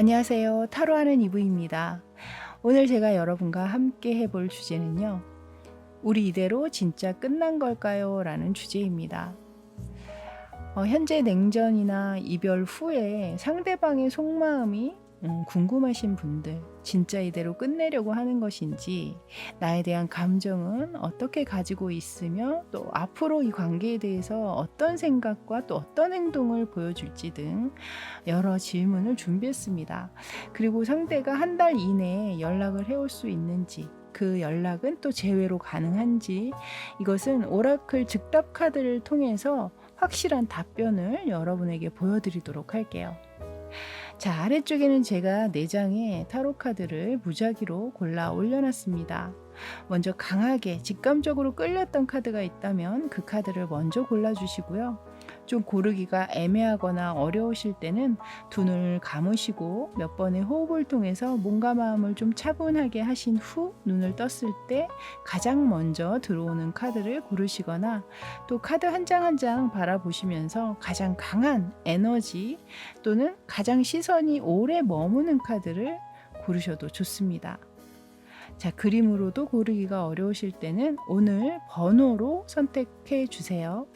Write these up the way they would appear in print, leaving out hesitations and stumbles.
안녕하세요. 타로하는 이브입니다. 오늘 제가 여러분과 함께 해볼 주제는요. 우리 이대로 진짜 끝난 걸까요? 라는 주제입니다. 현재 냉전이나 이별 후에 상대방의 속마음이 궁금하신 분들, 진짜 이대로 끝내려고 하는 것인지, 나에 대한 감정은 어떻게 가지고 있으며, 또 앞으로 이 관계에 대해서 어떤 생각과 또 어떤 행동을 보여줄지 등 여러 질문을 준비했습니다. 그리고 상대가 한 달 이내에 연락을 해올 수 있는지, 그 연락은 또 재회로 가능한지, 이것은 오라클 즉답 카드를 통해서 확실한 답변을 여러분에게 보여드리도록 할게요. 자, 아래쪽에는 제가 4장의 타로 카드를 무작위로 골라 올려놨습니다. 먼저 강하게 직감적으로 끌렸던 카드가 있다면 그 카드를 먼저 골라주시고요. 좀 고르기가 애매하거나 어려우실 때는 두 눈을 감으시고 몇 번의 호흡을 통해서 몸과 마음을 좀 차분하게 하신 후 눈을 떴을 때 가장 먼저 들어오는 카드를 고르시거나, 또 카드 한 장 한 장 바라보시면서 가장 강한 에너지 또는 가장 시선이 오래 머무는 카드를 고르셔도 좋습니다. 자, 그림으로도 고르기가 어려우실 때는 오늘 번호로 선택해 주세요.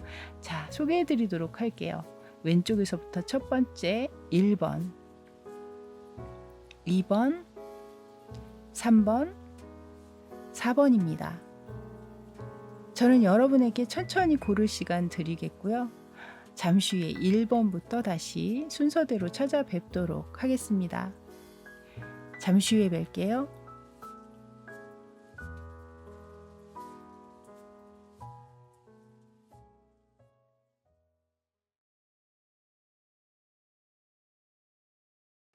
자, 소개해 드리도록 할게요. 왼쪽에서부터 첫 번째 1번, 2번, 3번, 4번입니다. 저는 여러분에게 천천히 고를 시간 드리겠고요. 잠시 후에 1번부터 다시 순서대로 찾아뵙도록 하겠습니다. 잠시 후에 뵐게요.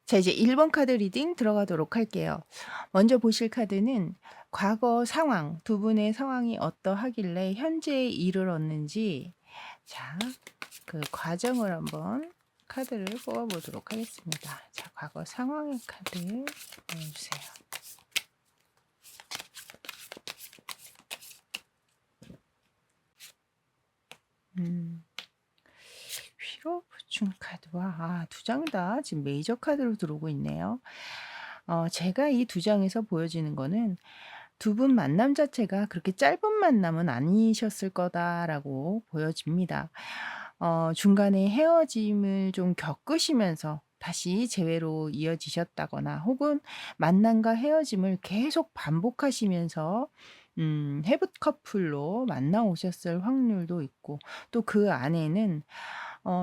자, 이제 1번 카드 리딩 들어가도록 할게요. 먼저 보실 카드는 과거 상황, 두 분의 상황이 어떠하길래 현재에 이르렀는지, 자, 그 과정을 한번 카드를 뽑아보도록 하겠습니다. 자, 과거 상황의 카드 보여주세요. 휘로 보충 카드와 두 장 다 지금 메이저 카드로 들어오고 있네요. 제가 이 두 장에서 보여지는 거는 두 분 만남 자체가 그렇게 짧은 만남은 아니셨을 거다라고 보여집니다. 중간에 헤어짐을 좀 겪으시면서 다시 재회로 이어지셨다거나, 혹은 만남과 헤어짐을 계속 반복하시면서 헤브 커플로 만나 오셨을 확률도 있고, 또 그 안에는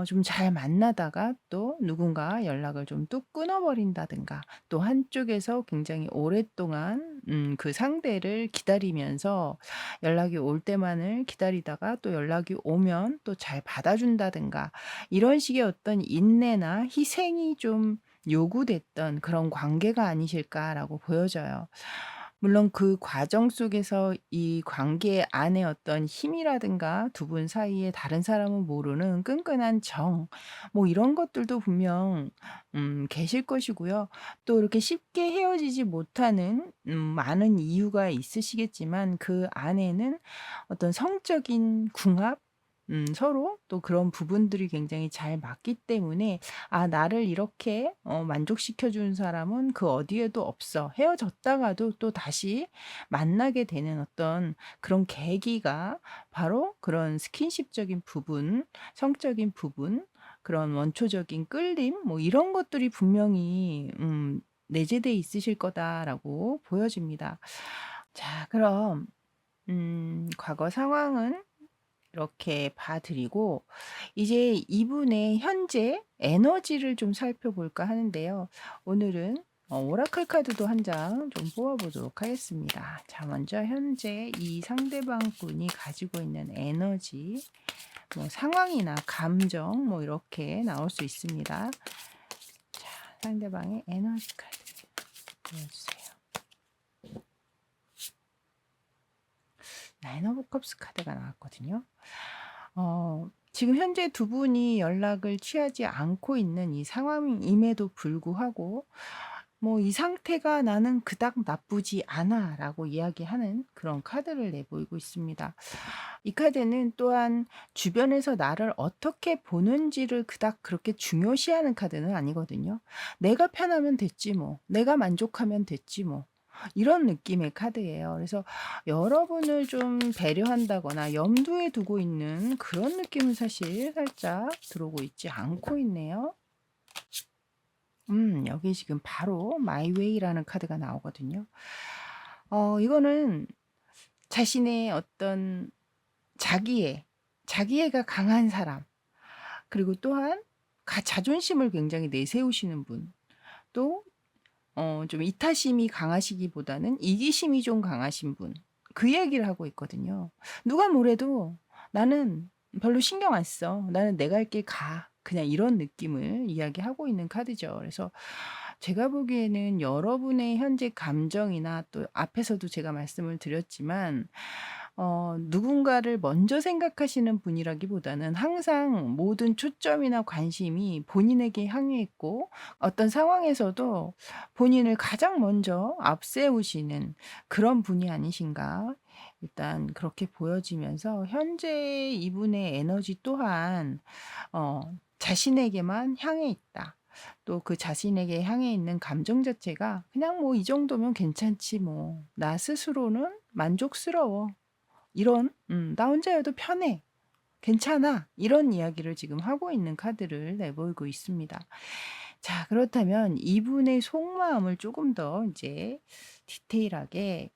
좀 잘 만나다가 또 누군가 연락을 좀 뚝 끊어 버린다든가, 또 한쪽에서 굉장히 오랫동안 그 상대를 기다리면서 연락이 올 때만을 기다리다가 또 연락이 오면 또 잘 받아준다든가, 이런 식의 어떤 인내나 희생이 좀 요구됐던 그런 관계가 아니실까라고 보여져요. 물론 그 과정 속에서 이 관계 안에 어떤 힘이라든가 두 분 사이에 다른 사람은 모르는 끈끈한 정, 뭐 이런 것들도 분명 계실 것이고요. 또 이렇게 쉽게 헤어지지 못하는 많은 이유가 있으시겠지만, 그 안에는 어떤 성적인 궁합, 서로 또 그런 부분들이 굉장히 잘 맞기 때문에, '아, 나를 이렇게 만족시켜 준 사람은 그 어디에도 없어.' 헤어졌다가도 또 다시 만나게 되는 어떤 그런 계기가 바로 그런 스킨십적인 부분, 성적인 부분, 그런 원초적인 끌림, 뭐 이런 것들이 분명히 내재돼 있으실 거다라고 보여집니다. 자, 그럼 과거 상황은 이렇게 봐 드리고, 이제 이분의 현재 에너지를 좀 살펴볼까 하는데요. 오늘은 오라클 카드도 한 장 좀 뽑아 보도록 하겠습니다. 자, 먼저 현재 이 상대방 분이 가지고 있는 에너지, 뭐 상황이나 감정, 뭐 이렇게 나올 수 있습니다. 자, 상대방의 에너지 카드 보여주세요. 나인 오브 컵스 카드가 나왔거든요. 지금 현재 두 분이 연락을 취하지 않고 있는 이 상황임에도 불구하고 뭐 "이 상태가 나는 그닥 나쁘지 않아."라고 이야기하는 그런 카드를 내보이고 있습니다. 이 카드는 또한 주변에서 나를 어떻게 보는지를 그닥 그렇게 중요시하는 카드는 아니거든요. '내가 편하면 됐지 뭐. 내가 만족하면 됐지 뭐.' 이런 느낌의 카드예요. 그래서 여러분을 좀 배려한다거나 염두에 두고 있는 그런 느낌은 사실 살짝 들어오고 있지 않고 있네요. 여기 지금 바로 마이 웨이라는 카드가 나오거든요. 이거는 자신의 어떤 자기애, 자기애가 강한 사람, 그리고 또한 자존심을 굉장히 내세우시는 분, 또 좀 이타심이 강하시기보다는 이기심이 좀 강하신 분, 그 얘기를 하고 있거든요. 누가 뭐래도 나는 별로 신경 안 써. 나는 내 갈 길 가. 그냥 이런 느낌을 이야기하고 있는 카드죠. 그래서 제가 보기에는 여러분의 현재 감정이나 또 앞에서도 제가 말씀을 드렸지만 누군가를 먼저 생각하시는 분이라기보다는 항상 모든 초점이나 관심이 본인에게 향해 있고, 어떤 상황에서도 본인을 가장 먼저 앞세우시는 그런 분이 아니신가. 일단 그렇게 보여지면서 현재 이분의 에너지 또한 어 자신에게만 향해 있다. 또 그 자신에게 향해 있는 감정 자체가 그냥 뭐 '이 정도면 괜찮지 뭐. 나 스스로는 만족스러워.' 이런 '나 혼자여도 편해. 괜찮아.' 이런 이야기를 지금 하고 있는 카드를 내보이고 있습니다. 자, 그렇다면 이분의 속마음을 조금 더 이제 디테일하게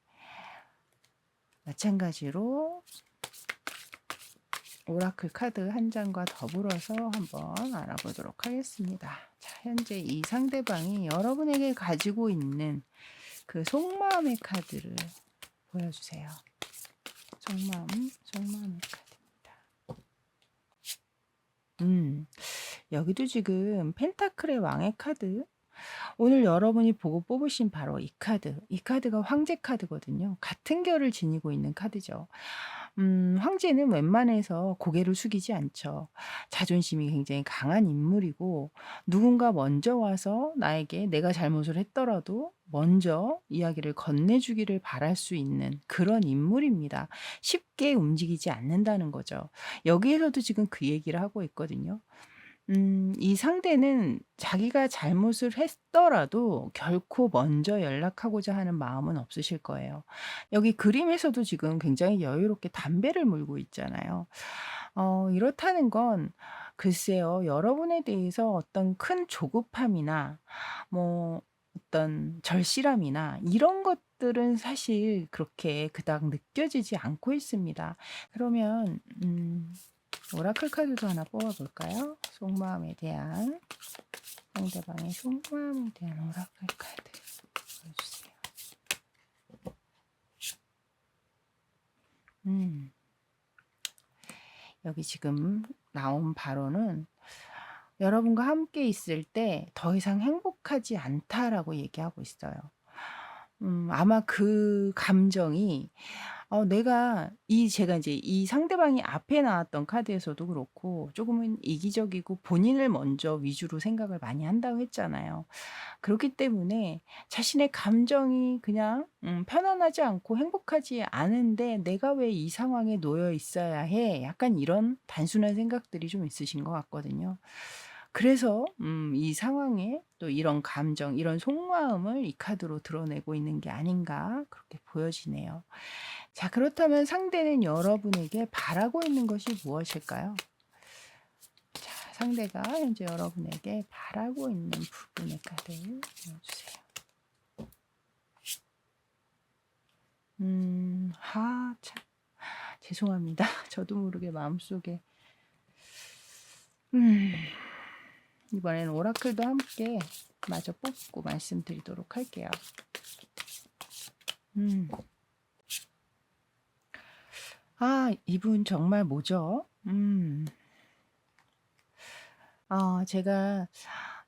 마찬가지로 오라클 카드 한 장과 더불어서 한번 알아보도록 하겠습니다. 자, 현재 이 상대방이 여러분에게 가지고 있는 그 속마음의 카드를 보여주세요. 속마음의 카드입니다. 여기도 지금 펜타클의 왕의 카드. 오늘 여러분이 보고 뽑으신 바로 이 카드. 이 카드가 황제 카드거든요. 같은 결을 지니고 있는 카드죠. 황제는 웬만해서 고개를 숙이지 않죠. 자존심이 굉장히 강한 인물이고, 누군가 먼저 와서 나에게 내가 잘못을 했더라도 먼저 이야기를 건네주기를 바랄 수 있는 그런 인물입니다. 쉽게 움직이지 않는다는 거죠. 여기에서도 지금 그 얘기를 하고 있거든요. 이 상대는 자기가 잘못을 했더라도 결코 먼저 연락하고자 하는 마음은 없으실 거예요. 여기 그림에서도 지금 굉장히 여유롭게 담배를 물고 있잖아요. 이렇다는 건 글쎄요, 여러분에 대해서 어떤 큰 조급함이나 뭐 어떤 절실함이나 이런 것들은 사실 그렇게 그닥 느껴지지 않고 있습니다. 그러면 오라클 카드도 하나 뽑아 볼까요? 속마음에 대한, 상대방의 속마음에 대한 오라클 카드 보여주세요. 여기 지금 나온 바로는 여러분과 함께 있을 때 더 이상 행복하지 않다라고 얘기하고 있어요. 아마 그 감정이 내가 제가 이제 이 상대방이 앞에 나왔던 카드에서도 그렇고 조금은 이기적이고 본인을 먼저 위주로 생각을 많이 한다고 했잖아요. 그렇기 때문에 자신의 감정이 그냥 편안하지 않고 행복하지 않은데 '내가 왜 이 상황에 놓여 있어야 해?' 약간 이런 단순한 생각들이 좀 있으신 것 같거든요. 그래서 이 상황에 또 이런 감정, 이런 속마음을 이 카드로 드러내고 있는 게 아닌가 그렇게 보여지네요. 자, 그렇다면 상대는 여러분에게 바라고 있는 것이 무엇일까요? 자, 상대가 현재 여러분에게 바라고 있는 부분의 카드 보여주세요. 참. 죄송합니다. 저도 모르게 마음속에. 이번에는 오라클도 함께 마저 뽑고 말씀드리도록 할게요. 이분 정말 뭐죠? 제가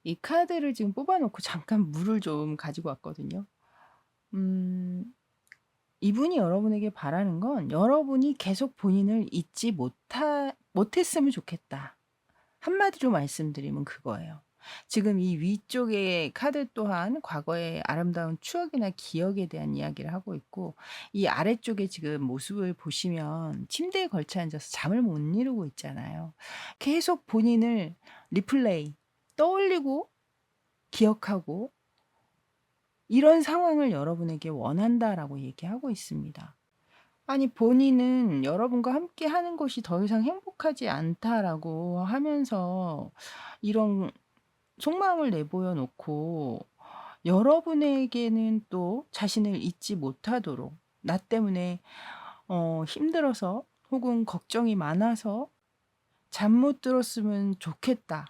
이 카드를 지금 뽑아놓고 잠깐 물을 좀 가지고 왔거든요. 이분이 여러분에게 바라는 건 여러분이 계속 본인을 잊지 못했으면 좋겠다. 한마디로 말씀드리면 그거예요. 지금 이 위쪽의 카드 또한 과거의 아름다운 추억이나 기억에 대한 이야기를 하고 있고, 이 아래쪽에 지금 모습을 보시면 침대에 걸쳐 앉아서 잠을 못 이루고 있잖아요. 계속 본인을 리플레이, 떠올리고 기억하고 이런 상황을 여러분에게 원한다라고 얘기하고 있습니다. 아니, 본인은 여러분과 함께 하는 것이 더 이상 행복하지 않다라고 하면서 이런 속마음을 내보여 놓고, 여러분에게는 또 자신을 잊지 못하도록 나 때문에 힘들어서 혹은 걱정이 많아서 잠 못 들었으면 좋겠다.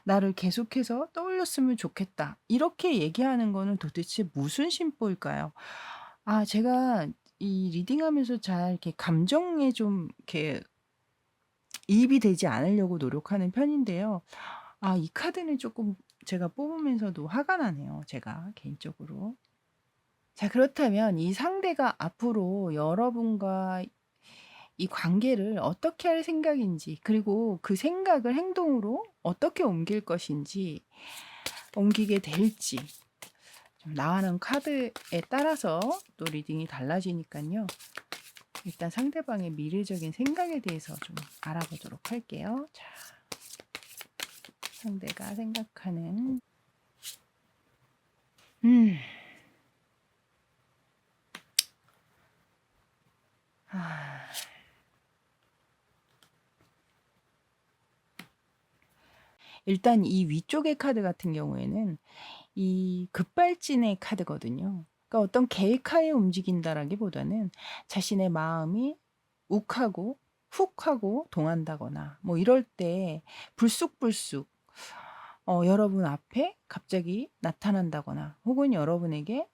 나를 계속해서 떠올렸으면 좋겠다. 이렇게 얘기하는 거는 도대체 무슨 심보일까요? 제가 이 리딩하면서 잘 이렇게 감정에 좀 이렇게 이입이 되지 않으려고 노력하는 편인데요. 이 카드는 조금 제가 뽑으면서도 화가 나네요, 제가 개인적으로. 자, 그렇다면 이 상대가 앞으로 여러분과 이 관계를 어떻게 할 생각인지, 그리고 그 생각을 행동으로 어떻게 옮길 것인지, 옮기게 될지, 좀 나가는 카드에 따라서 또 리딩이 달라지니까요. 일단 상대방의 미래적인 생각에 대해서 좀 알아보도록 할게요. 자, 상대가 생각하는 음. 아. 일단 이 위쪽의 카드 같은 경우에는 이 급발진의 카드거든요. 그러니까 어떤 계획하에 움직인다라기보다는 자신의 마음이 욱하고 훅 하고 동한다거나 뭐 이럴 때 불쑥불쑥 여러분 앞에 갑자기 나타난다거나, 혹은 여러분에게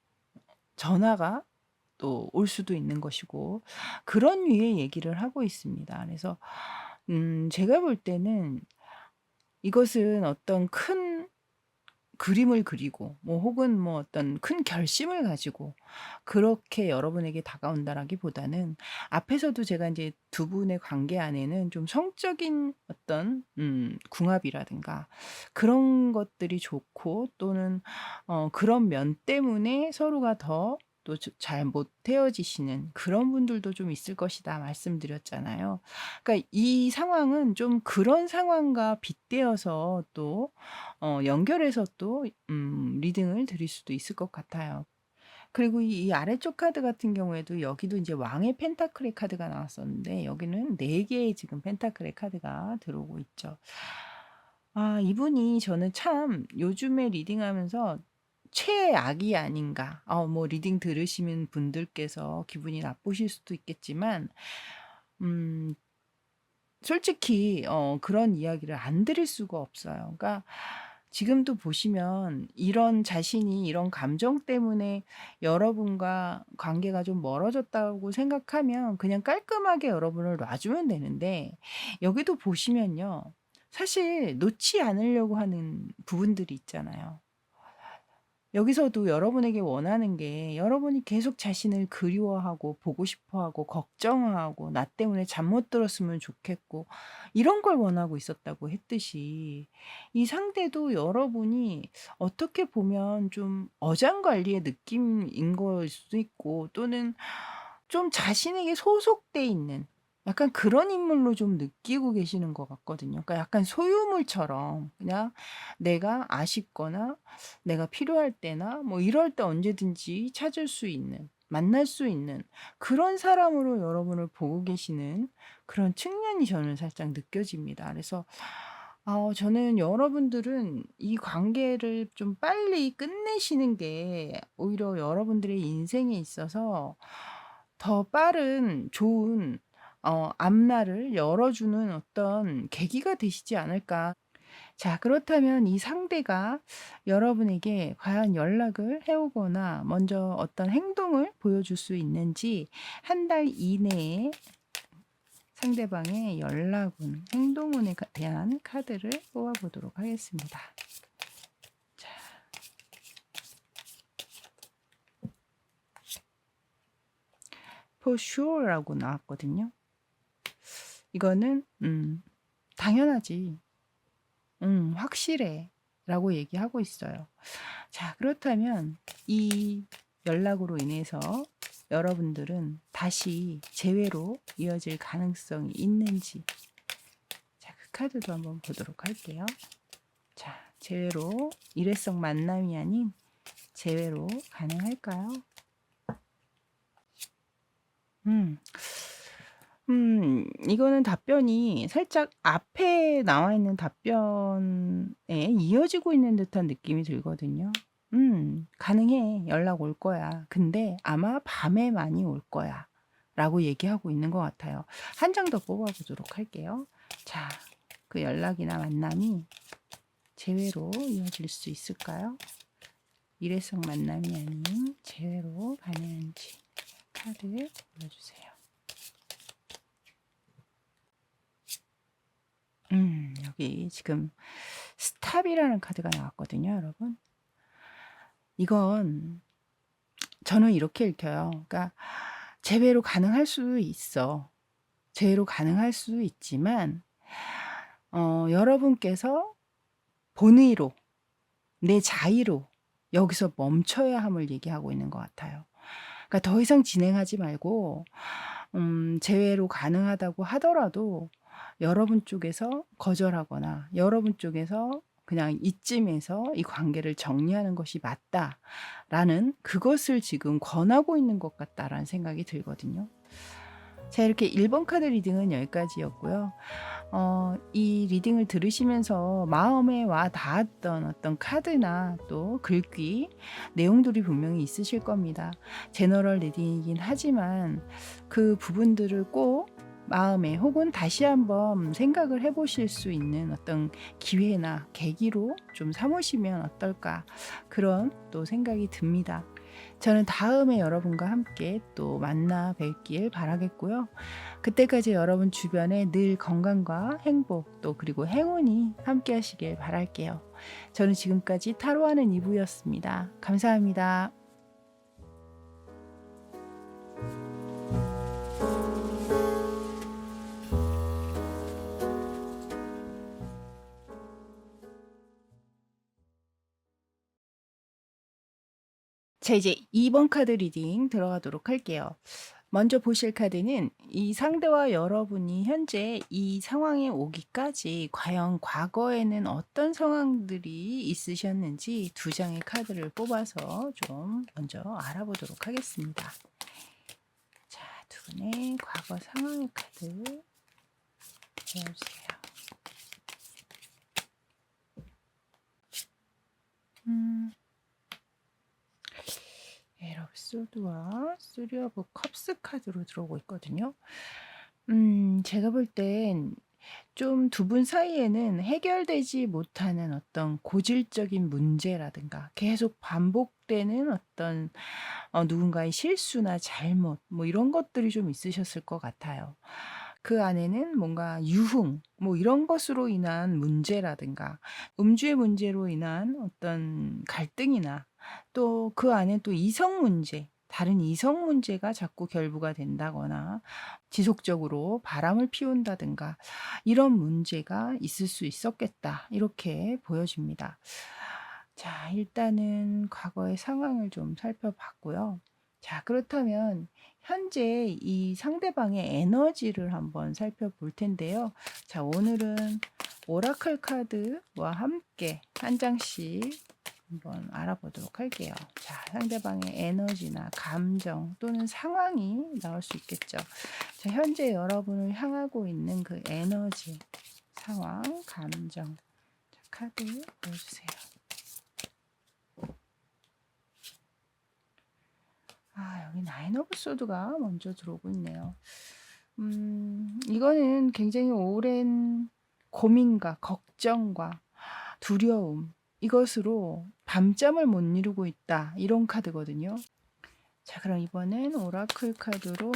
전화가 또 올 수도 있는 것이고, 그런 류의 얘기를 하고 있습니다. 그래서 제가 볼 때는 이것은 어떤 큰 그림을 그리고 뭐 혹은 뭐 어떤 큰 결심을 가지고 그렇게 여러분에게 다가온다라기보다는, 앞에서도 제가 이제 두 분의 관계 안에는 좀 성적인 어떤 궁합이라든가 그런 것들이 좋고, 또는 그런 면 때문에 서로가 더 또 잘 못 헤어지시는 그런 분들도 좀 있을 것이다 말씀드렸잖아요. 그러니까 이 상황은 좀 그런 상황과 빗대어서 또 연결해서 또 리딩을 드릴 수도 있을 것 같아요. 그리고 이 아래쪽 카드 같은 경우에도 여기도 이제 왕의 펜타클의 카드가 나왔었는데, 여기는 4개의 지금 펜타클의 카드가 들어오고 있죠. 이분이 저는 참 요즘에 리딩하면서 최악이 아닌가. 뭐 리딩 들으시는 분들께서 기분이 나쁘실 수도 있겠지만, 음 솔직히 그런 이야기를 안 드릴 수가 없어요. 그러니까 지금도 보시면 이런 자신이 이런 감정 때문에 여러분과 관계가 좀 멀어졌다고 생각하면 그냥 깔끔하게 여러분을 놔주면 되는데, 여기도 보시면요. 사실 놓지 않으려고 하는 부분들이 있잖아요. 여기서도 여러분에게 원하는 게, 여러분이 계속 자신을 그리워하고 보고 싶어하고 걱정하고 나 때문에 잠 못 들었으면 좋겠고 이런 걸 원하고 있었다고 했듯이, 이 상대도 여러분이 어떻게 보면 좀 어장관리의 느낌인 걸 수도 있고, 또는 좀 자신에게 소속돼 있는 약간 그런 인물로 좀 느끼고 계시는 것 같거든요. 그러니까 약간 소유물처럼 그냥 내가 아쉽거나 내가 필요할 때나 뭐 이럴 때 언제든지 찾을 수 있는, 만날 수 있는 그런 사람으로 여러분을 보고 계시는 그런 측면이 저는 살짝 느껴집니다. 그래서 저는 여러분들은 이 관계를 좀 빨리 끝내시는 게 오히려 여러분들의 인생에 있어서 더 빠른 좋은 앞날을 열어주는 어떤 계기가 되시지 않을까. 자, 그렇다면 이 상대가 여러분에게 과연 연락을 해오거나 먼저 어떤 행동을 보여줄 수 있는지, 한 달 이내에 상대방의 연락운, 행동운에 대한 카드를 뽑아보도록 하겠습니다. 자, for sure라고 나왔거든요. 이거는 당연하지. 확실해. 라고 얘기하고 있어요. 자, 그렇다면 이 연락으로 인해서 여러분들은 다시 재회로 이어질 가능성이 있는지, 자, 그 카드도 한번 보도록 할게요. 자, 재회로, 일회성 만남이 아닌 재회로 가능할까요? 이거는 답변이 살짝 앞에 나와 있는 답변에 이어지고 있는 듯한 느낌이 들거든요. 가능해. 연락 올 거야. 근데 아마 밤에 많이 올 거야. 라고 얘기하고 있는 것 같아요. 한 장 더 뽑아보도록 할게요. 자, 그 연락이나 만남이 재회로 이어질 수 있을까요? 일회성 만남이 아닌 재회로 가능한지 카드 보여주세요. 여기 지금 스탑이라는 카드가 나왔거든요, 여러분. 이건 저는 이렇게 읽혀요. 그러니까 재회로 가능할 수 있어. 재회로 가능할 수 있지만 여러분께서 본의로 내 자의로 여기서 멈춰야 함을 얘기하고 있는 것 같아요. 그러니까 더 이상 진행하지 말고 재회로 가능하다고 하더라도 여러분 쪽에서 거절하거나 여러분 쪽에서 그냥 이쯤에서 이 관계를 정리하는 것이 맞다라는 그것을 지금 권하고 있는 것 같다라는 생각이 들거든요. 자, 이렇게 1번 카드 리딩은 여기까지였고요. 이 리딩을 들으시면서 마음에 와 닿았던 어떤 카드나 또 글귀, 내용들이 분명히 있으실 겁니다. 제너럴 리딩이긴 하지만 그 부분들을 꼭 마음에 혹은 다시 한번 생각을 해보실 수 있는 어떤 기회나 계기로 좀 삼으시면 어떨까, 그런 또 생각이 듭니다. 저는 다음에 여러분과 함께 또 만나 뵐길 바라겠고요. 그때까지 여러분 주변에 늘 건강과 행복, 또 그리고 행운이 함께 하시길 바랄게요. 저는 지금까지 타로하는 이브였습니다. 감사합니다. 자, 이제 2번 카드 리딩 들어가도록 할게요. 먼저 보실 카드는 이 상대와 여러분이 현재 이 상황에 오기까지 과연 과거에는 어떤 상황들이 있으셨는지 두 장의 카드를 뽑아서 좀 먼저 알아보도록 하겠습니다. 자, 두 분의 과거 상황의 카드 보여주세요. 에러 소드와 쓰리 오브 컵스 카드로 들어오고 있거든요. 제가 볼 땐 좀 두 분 사이에는 해결되지 못하는 어떤 고질적인 문제라든가 계속 반복되는 어떤 누군가의 실수나 잘못, 뭐 이런 것들이 좀 있으셨을 것 같아요. 그 안에는 뭔가 유흥, 뭐 이런 것으로 인한 문제라든가 음주의 문제로 인한 어떤 갈등이나 또 그 안에 또 이성 문제, 다른 이성 문제가 자꾸 결부가 된다거나 지속적으로 바람을 피운다든가 이런 문제가 있을 수 있었겠다, 이렇게 보여집니다. 자, 일단은 과거의 상황을 좀 살펴봤고요. 자, 그렇다면 현재 이 상대방의 에너지를 한번 살펴볼 텐데요. 자, 오늘은 오라클 카드와 함께 한 장씩 한번 알아보도록 할게요. 자, 상대방의 에너지나 감정 또는 상황이 나올 수 있겠죠. 자, 현재 여러분을 향하고 있는 그 에너지, 상황, 감정. 자, 카드 보여주세요. 여기 나인 오브 소드가 먼저 들어오고 있네요. 이거는 굉장히 오랜 고민과 걱정과 두려움, 이것으로 밤잠을 못 이루고 있다, 이런 카드거든요. 자, 그럼 이번엔 오라클 카드로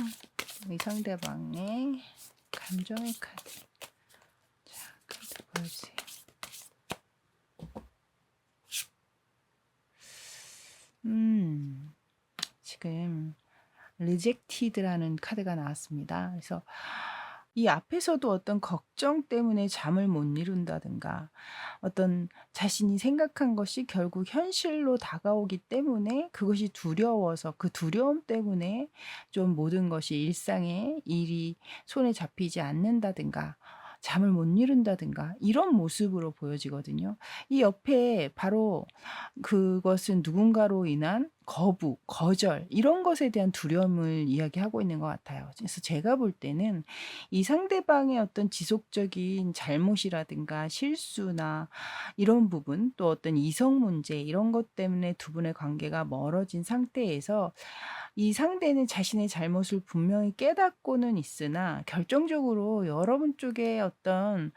이 상대방의 감정의 카드. 자, 카드 보여주세요. 지금 리젝티드라는 카드가 나왔습니다. 그래서 이 앞에서도 어떤 걱정 때문에 잠을 못 이룬다든가 어떤 자신이 생각한 것이 결국 현실로 다가오기 때문에 그것이 두려워서 그 두려움 때문에 좀 모든 것이 일상의 일이 손에 잡히지 않는다든가 잠을 못 이룬다든가 이런 모습으로 보여지거든요. 이 옆에 바로 그것은 누군가로 인한 거부, 거절 이런 것에 대한 두려움을 이야기하고 있는 것 같아요. 그래서 제가 볼 때는 이 상대방의 어떤 지속적인 잘못이라든가 실수나 이런 부분, 또 어떤 이성 문제 이런 것 때문에 두 분의 관계가 멀어진 상태에서 이 상대는 자신의 잘못을 분명히 깨닫고는 있으나 결정적으로 여러분 쪽에 어떤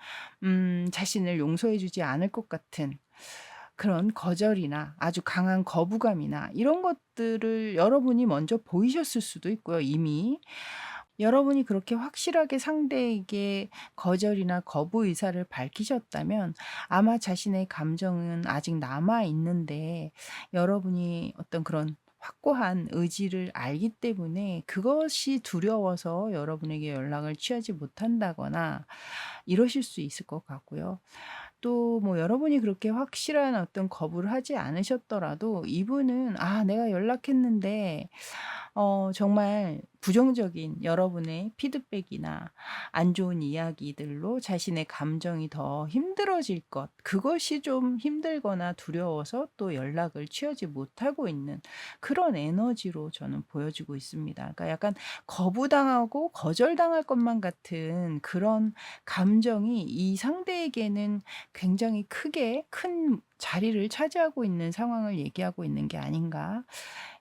자신을 용서해 주지 않을 것 같은 그런 거절이나 아주 강한 거부감이나 이런 것들을 여러분이 먼저 보이셨을 수도 있고요, 이미. 여러분이 그렇게 확실하게 상대에게 거절이나 거부 의사를 밝히셨다면 아마 자신의 감정은 아직 남아 있는데 여러분이 어떤 그런 확고한 의지를 알기 때문에 그것이 두려워서 여러분에게 연락을 취하지 못한다거나 이러실 수 있을 것 같고요. 또 뭐 여러분이 그렇게 확실한 어떤 거부를 하지 않으셨더라도 이분은 '아 내가 연락했는데 정말 부정적인 여러분의 피드백이나 안 좋은 이야기들로 자신의 감정이 더 힘들어질 것 그것이 좀 힘들거나 두려워서 또 연락을 취하지 못하고 있는 그런 에너지로 저는 보여지고 있습니다. 그러니까 약간 거부당하고 거절당할 것만 같은 그런 감정이 이 상대에게는 굉장히 크게 큰 자리를 차지하고 있는 상황을 얘기하고 있는 게 아닌가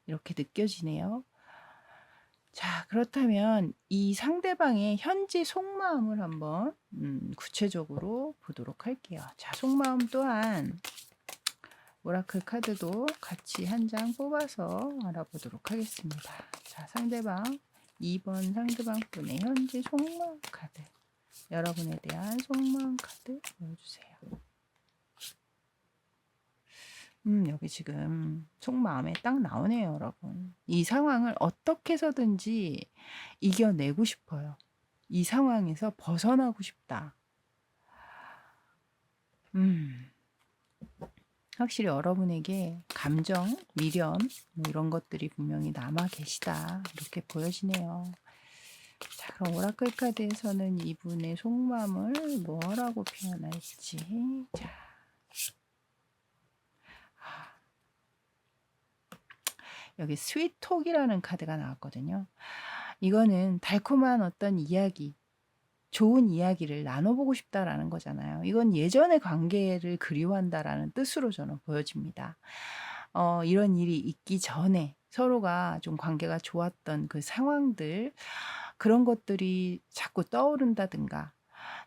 이렇게 느껴지네요. 자, 그렇다면 이 상대방의 현지 속마음을 한번 구체적으로 보도록 할게요. 자, 속마음 또한 오라클 카드도 같이 한 장 뽑아서 알아보도록 하겠습니다. 자, 상대방 2번 상대방 분의 현지 속마음 카드. 여러분에 대한 속마음 카드 보여주세요. 여기 지금 속마음에 딱 나오네요, 여러분. 이 상황을 어떻게 해서든지 이겨내고 싶어요. 이 상황에서 벗어나고 싶다. 음, 확실히 여러분에게 감정, 미련, 뭐 이런 것들이 분명히 남아 계시다. 이렇게 보여지네요. 자, 그럼 오라클 카드에서는 이분의 속마음을 뭐라고 표현할지. 자, 여기 스윗톡이라는 카드가 나왔거든요. 이거는 달콤한 어떤 이야기, 좋은 이야기를 나눠보고 싶다라는 거잖아요. 이건 예전의 관계를 그리워한다라는 뜻으로 저는 보여집니다. 이런 일이 있기 전에 서로가 좀 관계가 좋았던 그 상황들, 그런 것들이 자꾸 떠오른다든가,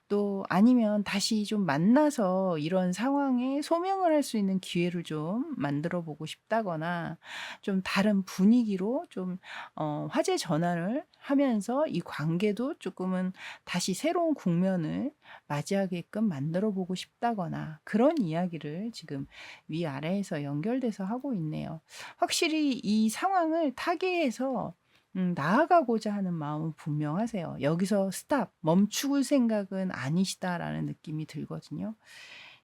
또 아니면 다시 좀 만나서 이런 상황에 소명을 할 수 있는 기회를 좀 만들어 보고 싶다거나 좀 다른 분위기로 좀 화제 전환을 하면서 이 관계도 조금은 다시 새로운 국면을 맞이하게끔 만들어 보고 싶다거나 그런 이야기를 지금 위아래에서 연결돼서 하고 있네요. 확실히 이 상황을 타개해서 나아가고자 하는 마음은 분명하세요. 여기서 스탑, 멈출 생각은 아니시다라는 느낌이 들거든요.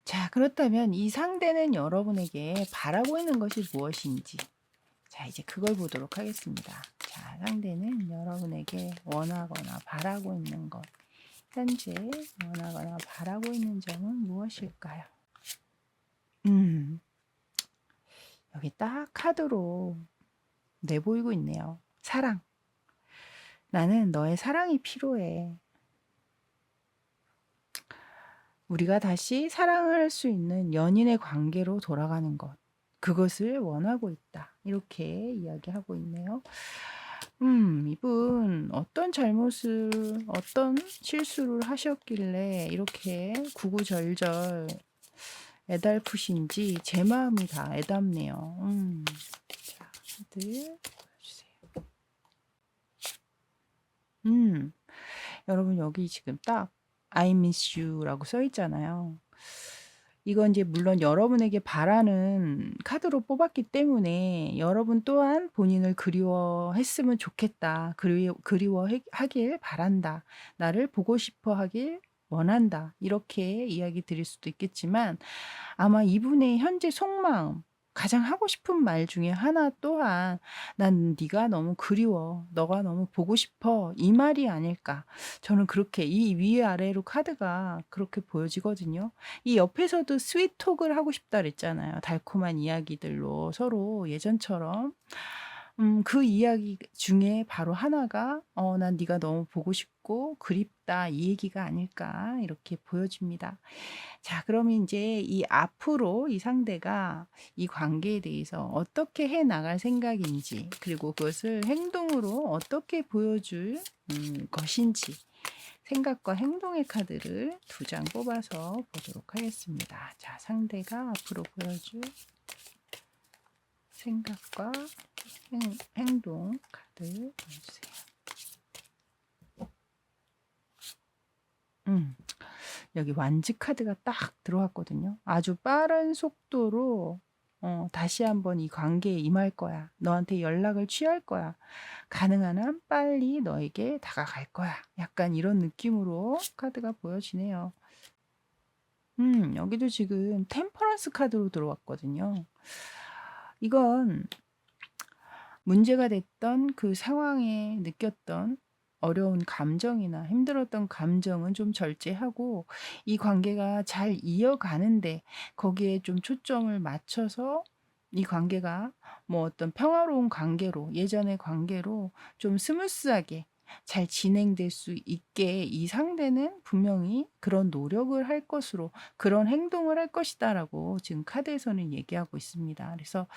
자, 그렇다면 이 상대는 여러분에게 바라고 있는 것이 무엇인지. 자, 이제 그걸 보도록 하겠습니다. 자, 상대는 여러분에게 원하거나 바라고 있는 것. 현재 원하거나 바라고 있는 점은 무엇일까요? 여기 딱 카드로 내보이고 있네요. 사랑. 나는 너의 사랑이 필요해. 우리가 다시 사랑을 할 수 있는 연인의 관계로 돌아가는 것. 그것을 원하고 있다. 이렇게 이야기하고 있네요. 이분 어떤 잘못을, 어떤 실수를 하셨길래 이렇게 구구절절 애달프신지 제 마음이 다 애답네요. 자, 카드 보여주세요. 여러분 여기 지금 딱 I miss you라고 써 있잖아요. 이건 이제 물론 여러분에게 바라는 카드로 뽑았기 때문에 여러분 또한 본인을 그리워했으면 좋겠다. 그리워하길 바란다. 나를 보고 싶어 하길 원한다. 이렇게 이야기 드릴 수도 있겠지만 아마 이분의 현재 속마음, 가장 하고 싶은 말 중에 하나 또한 "난 네가 너무 그리워. 너가 너무 보고 싶어." 이 말이 아닐까. 저는 그렇게 이 위아래로 카드가 그렇게 보여지거든요. 이 옆에서도 스윗 톡을 하고 싶다 그랬잖아요. 달콤한 이야기들로 서로 예전처럼. 그 이야기 중에 바로 하나가 "난 네가 너무 보고 싶고 그립다." 이 얘기가 아닐까 이렇게 보여집니다. 자, 그러면 인제 이 앞으로 이 상대가 이 관계에 대해서 어떻게 해 나갈 생각인지, 그리고 그것을 행동으로 어떻게 보여줄 것인지, 생각과 행동의 카드를 2장 뽑아서 보도록 하겠습니다. 자, 상대가 앞으로 보여줄 생각과 행동 카드 보여주세요. 여기 완즈 카드가 딱 들어왔거든요. 아주 빠른 속도로 다시 한번 이 관계에 임할 거야. 너한테 연락을 취할 거야. 가능한 한 빨리 너에게 다가갈 거야. 약간 이런 느낌으로 카드가 보여지네요. 여기도 지금 템퍼런스 카드로 들어왔거든요. 이건 문제가 됐던 그 상황에 느꼈던 어려운 감정이나 힘들었던 감정은 좀 절제하고 이 관계가 잘 이어가는데 거기에 좀 초점을 맞춰서 이 관계가 뭐 어떤 평화로운 관계로, 예전의 관계로 좀 스무스하게 잘 진행될 수 있게 이 상대는 분명히 그런 노력을 할 것으로, 그런 행동을 할 것이다라고 지금 카드에서는 얘기하고 있습니다. 그래서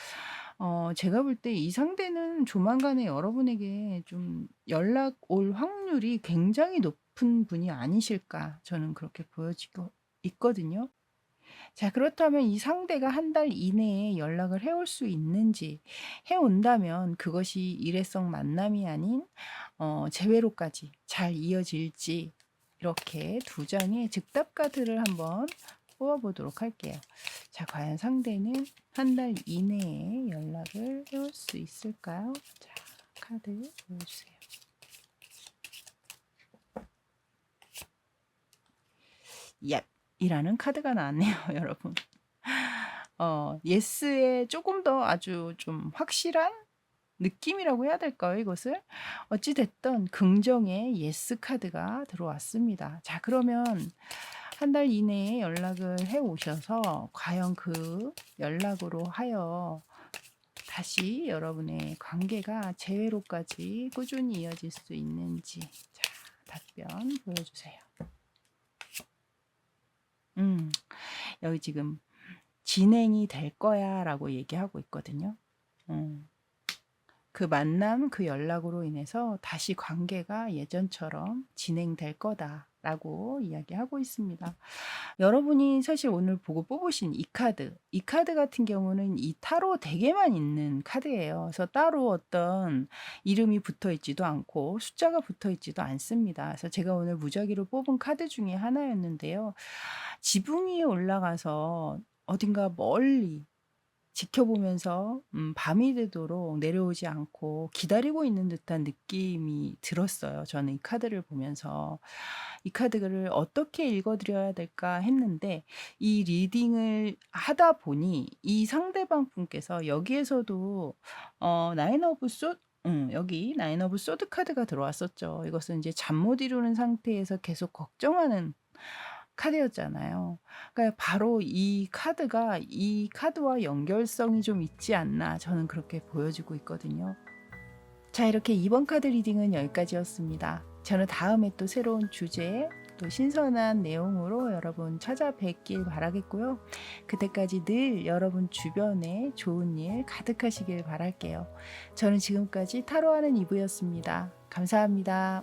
제가 볼 때 이 상대는 조만간에 여러분에게 좀 연락 올 확률이 굉장히 높은 분이 아니실까, 저는 그렇게 보여지고 있거든요. 자, 그렇다면 이 상대가 한 달 이내에 연락을 해올 수 있는지, 해 온다면 그것이 일회성 만남이 아닌 재회로까지 잘 이어질지, 이렇게 2 장의 즉답 카드를 한번 뽑아 보도록 할게요. 자, 과연 상대는 한 달 이내에 연락을 해올 수 있을까요? 자, 카드 보여주세요. 얍! 이라는 카드가 나왔네요, 여러분. 예스에 조금 더 아주 좀 확실한 느낌이라고 해야 될까요, 이것을? 어찌 됐든 긍정의 예스 카드가 들어왔습니다. 자, 그러면 한 달 이내에 연락을 해 오셔서 과연 그 연락으로 하여 다시 여러분의 관계가 재회로까지 꾸준히 이어질 수 있는지, 자, 답변 보여주세요. 음, 여기 지금 진행이 될 거야라고 얘기하고 있거든요. 음. 그 만남, 그 연락으로 인해서 다시 관계가 예전처럼 진행될 거다라고 이야기하고 있습니다. 여러분이 사실 오늘 보고 뽑으신 이 카드 같은 경우는 이 타로 덱에만 있는 카드예요. 그래서 따로 어떤 이름이 붙어 있지도 않고 숫자가 붙어 있지도 않습니다. 그래서 제가 오늘 무작위로 뽑은 카드 중에 하나였는데요. 지붕 위에 올라가서 어딘가 멀리 지켜보면서 밤이 되도록 내려오지 않고 기다리고 있는 듯한 느낌이 들었어요. 저는 이 카드를 보면서. 이 카드를 어떻게 읽어 드려야 될까 했는데 이 리딩을 하다 보니 이 상대방 분께서 여기에서도 나인 오브 소 여기 나인 오브 소드 카드가 들어왔었죠. 이것은 이제 잠 못 이루는 상태에서 계속 걱정하는 카드였잖아요. 그러니까 바로 이 카드가 이 카드와 연결성이 좀 있지 않나, 저는 그렇게 보여지고 있거든요. 자, 이렇게 이번 카드 리딩은 여기까지였습니다. 저는 다음에 또 새로운 주제, 또 신선한 내용으로 여러분 찾아뵙길 바라겠고요. 그때까지 늘 여러분 주변에 좋은 일 가득하시길 바랄게요. 저는 지금까지 타로하는 이브였습니다. 감사합니다.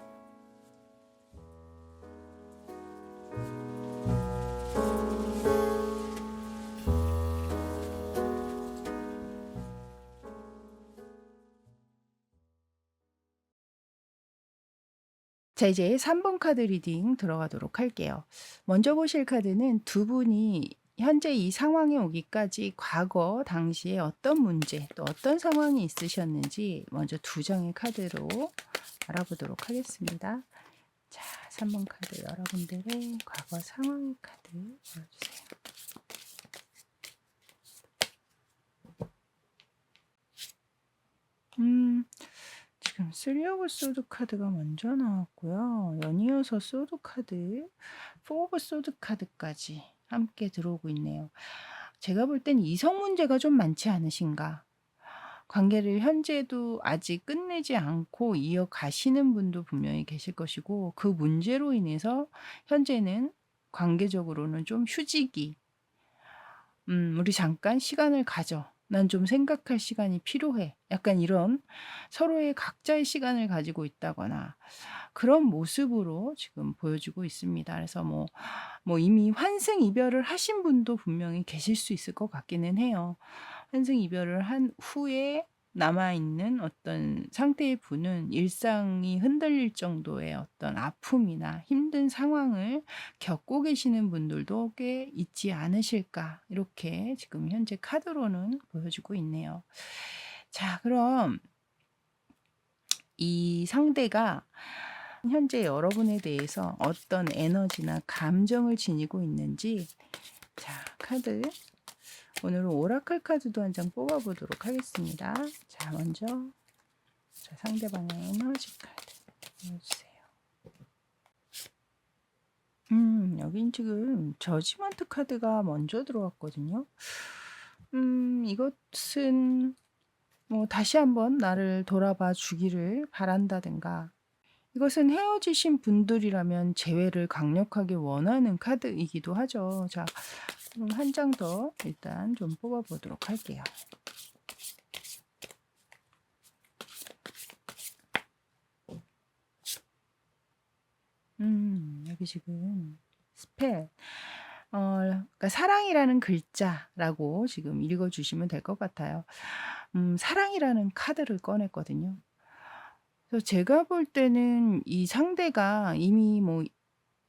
자, 이제 3번 카드 리딩 들어가도록 할게요. 먼저 보실 카드는 두 분이 현재 이 상황에 오기까지 과거 당시에 어떤 문제 또 어떤 상황이 있으셨는지 먼저 두 장의 카드로 알아보도록 하겠습니다. 자, 3번 카드 여러분들의 과거 상황의 카드 보여주세요. 지금 3 오브 소드 카드가 먼저 나왔고요. 연이어서 소드 카드, 4 오브 소드 카드까지 함께 들어오고 있네요. 제가 볼 땐 이성 문제가 좀 많지 않으신가? 관계를 현재도 아직 끝내지 않고 이어가시는 분도 분명히 계실 것이고, 그 문제로 인해서 현재는 관계적으로는 좀 휴지기, 우리 잠깐 시간을 가져. 난 좀 생각할 시간이 필요해. 약간 이런 서로의 각자의 시간을 가지고 있다거나 그런 모습으로 지금 보여주고 있습니다. 그래서 뭐 이미 환승 이별을 하신 분도 분명히 계실 수 있을 것 같기는 해요. 환승 이별을 한 후에 남아있는 어떤 상태의 분은 일상이 흔들릴 정도의 어떤 아픔이나 힘든 상황을 겪고 계시는 분들도 꽤 있지 않으실까, 이렇게 지금 현재 카드로는 보여주고 있네요. 자, 그럼 이 상대가 현재 여러분에 대해서 어떤 에너지나 감정을 지니고 있는지, 자, 카드 오늘은 오라클 카드도 한 장 뽑아보도록 하겠습니다. 자, 먼저 상대방의 에너지 카드 보여주세요. 여긴 지금 저지먼트 카드가 먼저 들어왔거든요. 이것은 뭐 다시 한번 나를 돌아봐 주기를 바란다든가, 이것은 헤어지신 분들이라면 재회를 강력하게 원하는 카드이기도 하죠. 자, 그럼 한 장 더 일단 좀 뽑아보도록 할게요. 여기 지금 스펠, 그러니까 사랑이라는 글자라고 지금 읽어주시면 될 것 같아요. 사랑이라는 카드를 꺼냈거든요. 그래서 제가 볼 때는 이 상대가 이미 뭐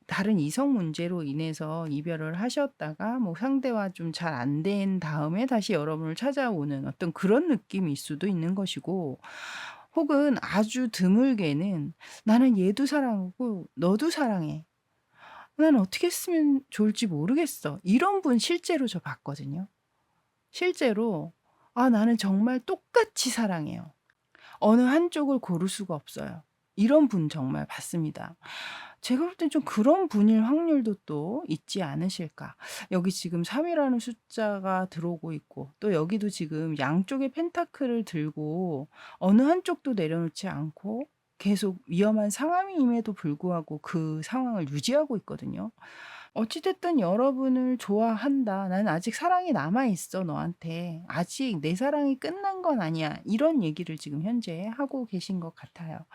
다른 이성 문제로 인해서 이별을 하셨다가 뭐 상대와 좀 잘 안 된 다음에 다시 여러분을 찾아오는 어떤 그런 느낌일 수도 있는 것이고, 혹은 아주 드물게는 나는 얘도 사랑하고 너도 사랑해. 난 어떻게 했으면 좋을지 모르겠어. 이런 분 실제로 저 봤거든요. 실제로 나는 정말 똑같이 사랑해요. 어느 한쪽을 고를 수가 없어요. 이런 분 정말 봤습니다. 제가 볼 땐 좀 그런 분일 확률도 또 있지 않으실까. 여기 지금 3이라는 숫자가 들어오고 있고, 또 여기도 지금 양쪽의 펜타클을 들고 어느 한쪽도 내려놓지 않고 계속 위험한 상황임에도 불구하고 그 상황을 유지하고 있거든요. 어찌됐든 여러분을 좋아한다. 나는 아직 사랑이 남아있어, 너한테. 아직 내 사랑이 끝난 건 아니야. 이런 얘기를 지금 현재 하고 계신 것 같아요.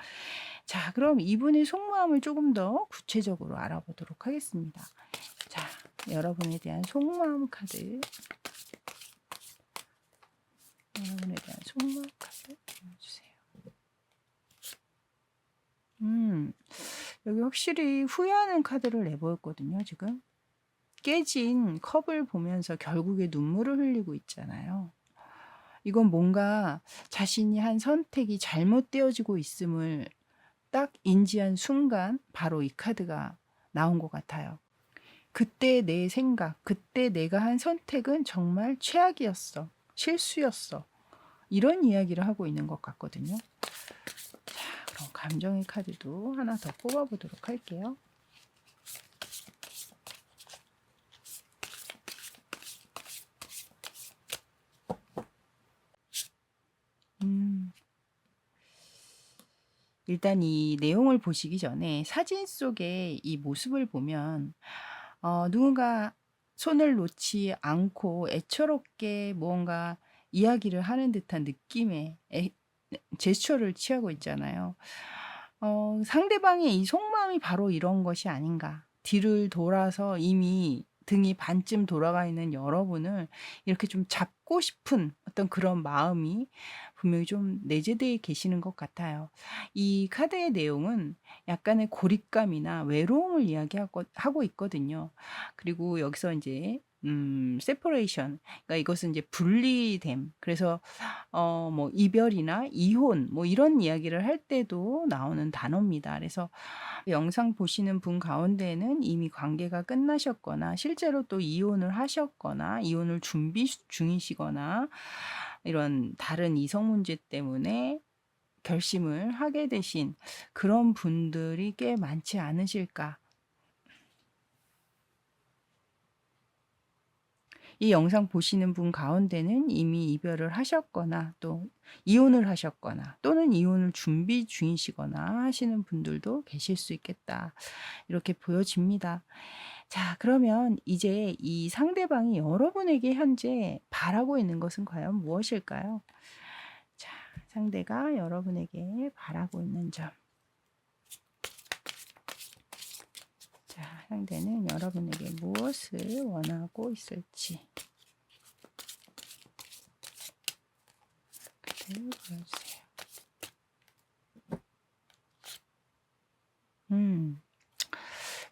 자, 그럼 이분의 속마음을 조금 더 구체적으로 알아보도록 하겠습니다. 자, 여러분에 대한 속마음 카드. 여러분에 대한 속마음 카드 보여주세요. 여기 확실히 후회하는 카드를 내보였거든요, 지금. 깨진 컵을 보면서 결국에 눈물을 흘리고 있잖아요. 이건 뭔가 자신이 한 선택이 잘못되어지고 있음을 딱 인지한 순간 바로 이 카드가 나온 것 같아요. 그때 내 생각, 그때 내가 한 선택은 정말 최악이었어. 실수였어. 이런 이야기를 하고 있는 것 같거든요. 자, 그럼 감정의 카드도 하나 더 뽑아보도록 할게요. 일단 이 내용을 보시기 전에 사진 속에 이 모습을 보면 누군가 손을 놓지 않고 애처롭게 무언가 이야기를 하는 듯한 느낌의 제스처를 취하고 있잖아요. 상대방의 이 속마음이 바로 이런 것이 아닌가. 뒤를 돌아서 이미 등이 반쯤 돌아가 있는 여러분을 이렇게 좀 잡고 싶은 어떤 그런 마음이 분명히 좀 내재되어 계시는 것 같아요. 이 카드의 내용은 약간의 고립감이나 외로움을 이야기하고 있거든요. 그리고 여기서 이제 separation, 그러니까 이것은 이제 분리됨. 그래서 뭐 이별이나 이혼 뭐 이런 이야기를 할 때도 나오는 단어입니다. 그래서 영상 보시는 분 가운데는 이미 관계가 끝나셨거나 실제로 또 이혼을 하셨거나 이혼을 준비 중이시거나 이런 다른 이성 문제 때문에 결심을 하게 되신 그런 분들이 꽤 많지 않으실까. 이 영상 보시는 분 가운데는 이미 이별을 하셨거나 또 이혼을 하셨거나 또는 이혼을 준비 중이시거나 하시는 분들도 계실 수 있겠다. 이렇게 보여집니다. 자, 그러면 이제 이 상대방이 여러분에게 현재 바라고 있는 것은 과연 무엇일까요? 자, 상대가 여러분에게 바라고 있는 점. 자, 상대는 여러분에게 무엇을 원하고 있을지. 카드를 보여주세요.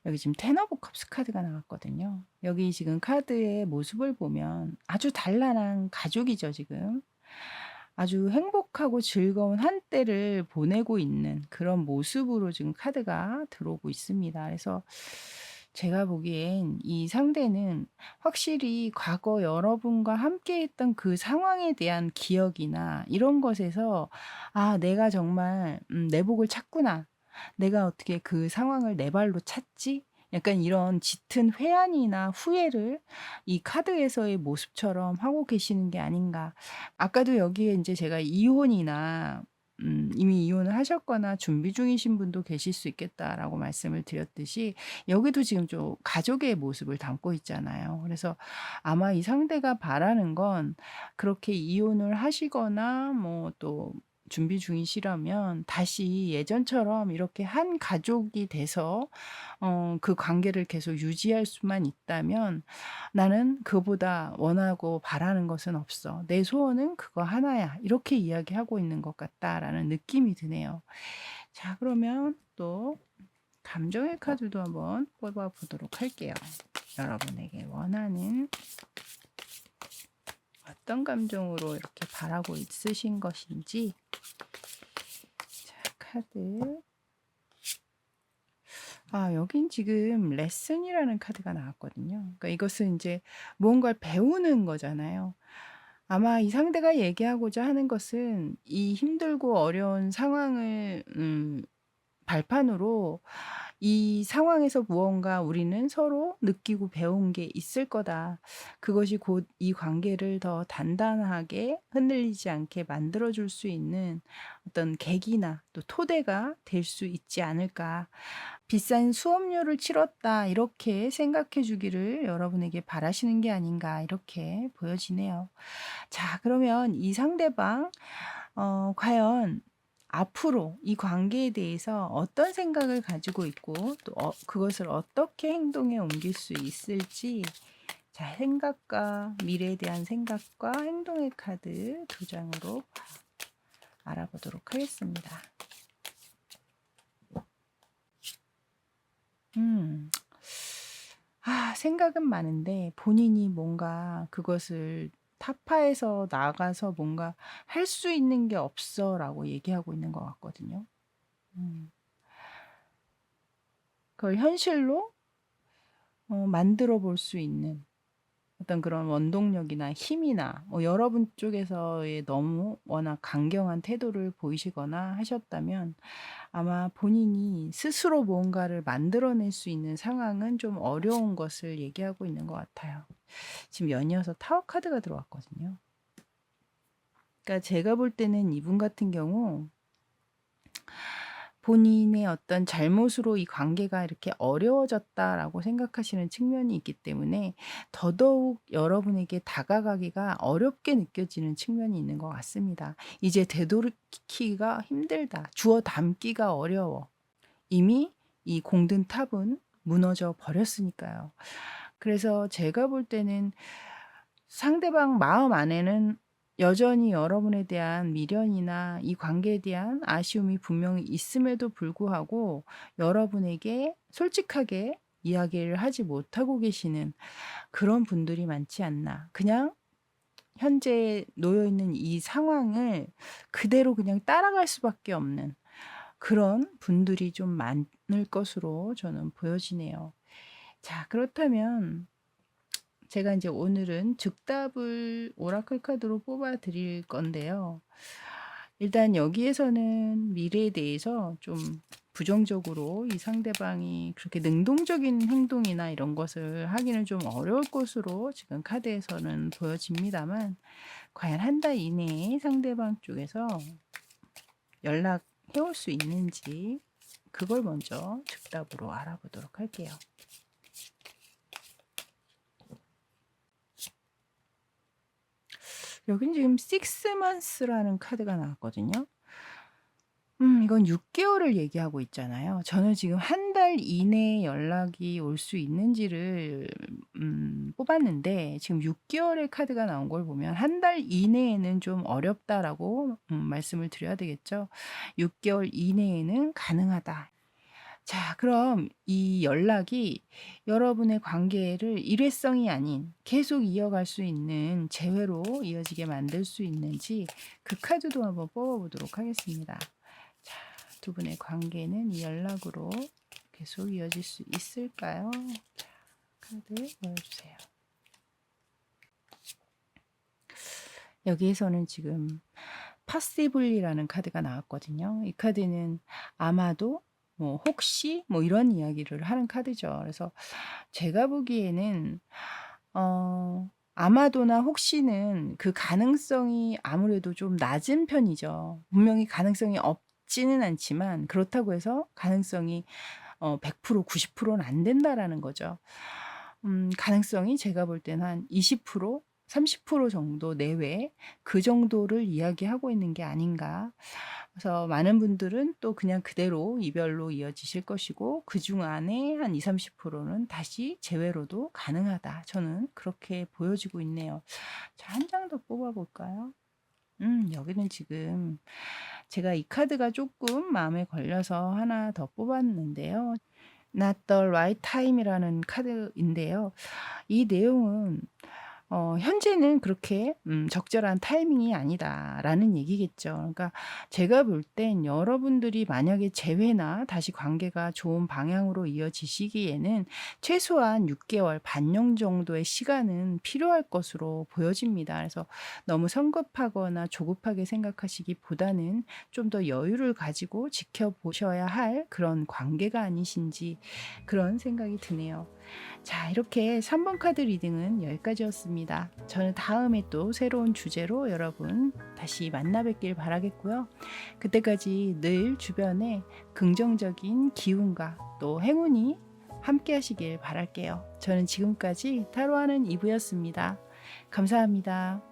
여기 지금 텐 오브 컵스 카드가 나왔거든요. 여기 지금 카드의 모습을 보면 아주 단란한 가족이죠, 지금. 아주 행복하고 즐거운 한때를 보내고 있는 그런 모습으로 지금 카드가 들어오고 있습니다. 그래서 제가 보기엔 이 상대는 확실히 과거 여러분과 함께 했던 그 상황에 대한 기억이나 이런 것에서 '아 내가 정말 내복을 찼구나. 내가 어떻게 그 상황을 내 발로 찼지?' 약간 이런 짙은 회한이나 후회를 이 카드에서의 모습처럼 하고 계시는 게 아닌가. 아까도 여기에 인제 제가 이혼이나 이미 이혼을 하셨거나 준비 중이신 분도 계실 수 있겠다라고 말씀을 드렸듯이 여기도 지금 좀 가족의 모습을 담고 있잖아요. 그래서 아마 이 상대가 바라는 건 그렇게 이혼을 하시거나 뭐 또 준비 중이시라면 다시 예전처럼 이렇게 한 가족이 돼서 그 관계를 계속 유지할 수만 있다면 '나는 그보다 원하고 바라는 것은 없어. 내 소원은 그거 하나야.' 이렇게 이야기하고 있는 것 같다라는 느낌이 드네요. 자, 그러면 또 감정의 카드도 한번 뽑아 보도록 할게요. 여러분에게 원하는 어떤 감정으로 이렇게 바라고 있으신 것인지. 자, 카드. 여긴 지금 레슨이라는 카드가 나왔거든요. 그러니까 이것은 인제 무언가를 배우는 거잖아요. 아마 이 상대가 얘기하고자 하는 것은 이 힘들고 어려운 상황을 발판으로 이 상황에서 무언가 우리는 서로 느끼고 배운 게 있을 거다. 그것이 곧 이 관계를 더 단단하게 흔들리지 않게 만들어 줄 수 있는 어떤 계기나 또 토대가 될 수 있지 않을까. 비싼 수업료를 치렀다. 이렇게 생각해 주기를 여러분에게 바라시는 게 아닌가. 이렇게 보여지네요. 자, 그러면 이 상대방 과연 앞으로 이 관계에 대해서 어떤 생각을 가지고 있고 또 그것을 어떻게 행동에 옮길 수 있을지. 자, 생각과 미래에 대한 생각과 행동의 카드 두 장으로 알아보도록 하겠습니다. 생각은 많은데 본인이 뭔가 그것을 타파해서 나가서 뭔가 할 수 있는 게 없어라고 얘기하고 있는 것 같거든요. 그걸 현실로 만들어 볼 수 있는 어떤 그런 원동력이나 힘이나 여러분 쪽에서의 너무 워낙 강경한 태도를 보이시거나 하셨다면 아마 본인이 스스로 뭔가를 만들어낼 수 있는 상황은 좀 어려운 것을 얘기하고 있는 것 같아요. 지금 연이어서 타워 카드가 들어왔거든요. 그러니까 제가 볼 때는 이분 같은 경우 본인의 어떤 잘못으로 이 관계가 이렇게 어려워졌다라고 생각하시는 측면이 있기 때문에 더더욱 여러분에게 다가가기가 어렵게 느껴지는 측면이 있는 것 같습니다. 이제 되돌이키기가 힘들다. 주워 담기가 어려워. 이미 이 공든 탑은 무너져 버렸으니까요. 그래서 제가 볼 때는 상대방 마음 안에는 여전히 여러분에 대한 미련이나 이 관계에 대한 아쉬움이 분명히 있음에도 불구하고 여러분에게 솔직하게 이야기를 하지 못하고 계시는 그런 분들이 많지 않나. 그냥 현재 놓여 있는 이 상황을 그대로 그냥 따라갈 수밖에 없는 그런 분들이 좀 많을 것으로 저는 보여지네요. 자, 그렇다면 제가 이제 오늘은 즉답을 오라클 카드로 뽑아 드릴 건데요. 일단 여기에서는 미래에 대해서 좀 부정적으로 이 상대방이 그렇게 능동적인 행동이나 이런 것을 하기는 좀 어려울 것으로 지금 카드에서는 보여집니다만, 과연 한 달 이내에 상대방 쪽에서 연락해 올 수 있는지 그걸 먼저 즉답으로 알아보도록 할게요. 여긴 지금 6months라는 카드가 나왔거든요. 이건 6개월을 얘기하고 있잖아요. 저는 지금 한 달 이내에 연락이 올 수 있는지를 뽑았는데, 지금 6개월의 카드가 나온 걸 보면 한 달 이내에는 좀 어렵다라고 말씀을 드려야 되겠죠. 6개월 이내에는 가능하다. 자, 그럼 이 연락이 여러분의 관계를 일회성이 아닌 계속 이어갈 수 있는 재회로 이어지게 만들 수 있는지 그 카드도 한번 뽑아보도록 하겠습니다. 자, 두 분의 관계는 이 연락으로 계속 이어질 수 있을까요? 자, 카드 보여주세요. 여기에서는 지금 possibly라는 카드가 나왔거든요. 이 카드는 아마도, 뭐 혹시, 뭐 이런 이야기를 하는 카드죠. 그래서 제가 보기에는 아마도나 혹시는 그 가능성이 아무래도 좀 낮은 편이죠. 분명히 가능성이 없지는 않지만, 그렇다고 해서 가능성이 100%, 90%는 안 된다라는 거죠. 가능성이 제가 볼 때는 한 20%, 30% 정도 내외, 그 정도를 이야기하고 있는 게 아닌가. 그래서 많은 분들은 또 그냥 그대로 이별로 이어지실 것이고, 그중 안에 한 20, 30%는 다시 재회로도 가능하다. 저는 그렇게 보여지고 있네요. 자, 한 장 더 뽑아볼까요? 여기는 지금 제가 이 카드가 조금 마음에 걸려서 하나 더 뽑았는데요. Not the right time이라는 카드인데요. 이 내용은 현재는 그렇게 적절한 타이밍이 아니다라는 얘기겠죠. 그러니까 제가 볼 땐 여러분들이 만약에 재회나 다시 관계가 좋은 방향으로 이어지시기에는 최소한 6개월, 반년 정도의 시간은 필요할 것으로 보여집니다. 그래서 너무 성급하거나 조급하게 생각하시기보다는 좀 더 여유를 가지고 지켜보셔야 할 그런 관계가 아니신지 그런 생각이 드네요. 자, 이렇게 3번 카드 리딩은 여기까지였습니다. 저는 다음에 또 새로운 주제로 여러분 다시 만나 뵙길 바라겠고요. 그때까지 늘 주변에 긍정적인 기운과 또 행운이 함께 하시길 바랄게요. 저는 지금까지 타로하는 이브였습니다. 감사합니다.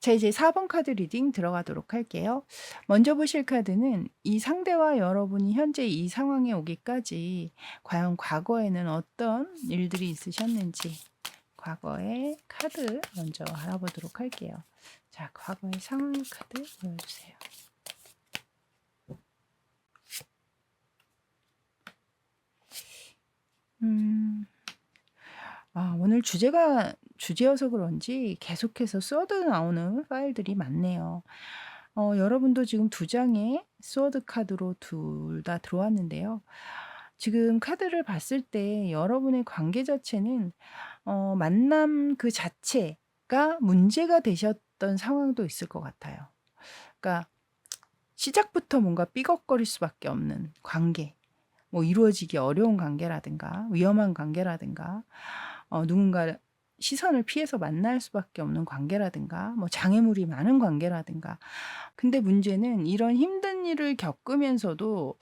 자, 이제 4번 카드 리딩 들어가도록 할게요. 먼저 보실 카드는 이 상대와 여러분이 현재 이 상황에 오기까지 과연 과거에는 어떤 일들이 있으셨는지 과거의 카드 먼저 알아보도록 할게요. 자, 과거의 상황 카드 보여주세요. 오늘 주제여서 그런지 계속해서 스워드 나오는 파일들이 많네요. 여러분도 지금 두 장의 스워드 카드로 둘 다 들어왔는데요. 지금 카드를 봤을 때 여러분의 관계 자체는 만남 그 자체가 문제가 되셨던 상황도 있을 것 같아요. 그러니까 시작부터 뭔가 삐걱거릴 수밖에 없는 관계, 뭐 이루어지기 어려운 관계라든가 위험한 관계라든가 누군가 시선을 피해서 만날 수밖에 없는 관계라든가 뭐 장애물이 많은 관계라든가. 근데 문제는 이런 힘든 일을 겪으면서도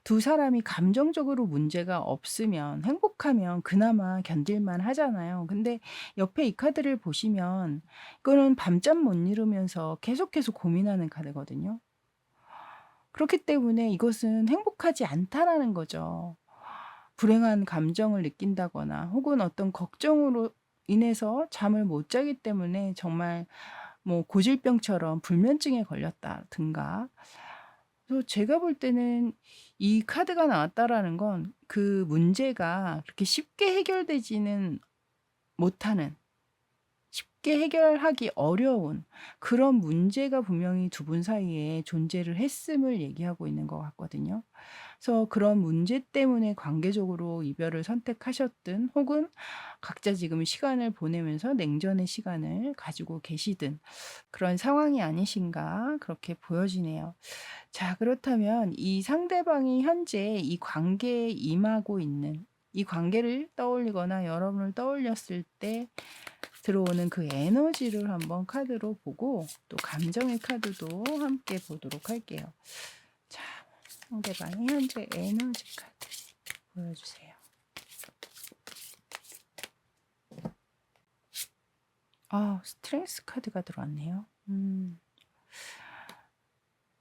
두 사람이 감정적으로 문제가 없으면 행복하면 그나마 견딜만 하잖아요. 근데 옆에 이 카드를 보시면 이거는 밤잠 못 이루면서 계속해서 고민하는 카드거든요. 그렇기 때문에 이것은 행복하지 않다라는 거죠. 불행한 감정을 느낀다거나 혹은 어떤 걱정으로 인해서 잠을 못 자기 때문에 정말 뭐 고질병처럼 불면증에 걸렸다든가. 그래서 제가 볼 때는 이 카드가 나왔다라는 건 그 문제가 그렇게 쉽게 해결되지는 못하는, 쉽게 해결하기 어려운 그런 문제가 분명히 두 분 사이에 존재를 했음을 얘기하고 있는 것 같거든요. 그래서 그런 문제 때문에 관계적으로 이별을 선택하셨든 혹은 각자 지금 시간을 보내면서 냉전의 시간을 가지고 계시든 그런 상황이 아니신가 그렇게 보여지네요. 자, 그렇다면 이 상대방이 현재 이 관계에 임하고 있는 이 관계를 떠올리거나 여러분을 떠올렸을 때 들어오는 그 에너지를 한번 카드로 보고 또 감정의 카드도 함께 보도록 할게요. 자, 상대방의 현재 에너지 카드 보여주세요. 스트렝스 카드가 들어왔네요.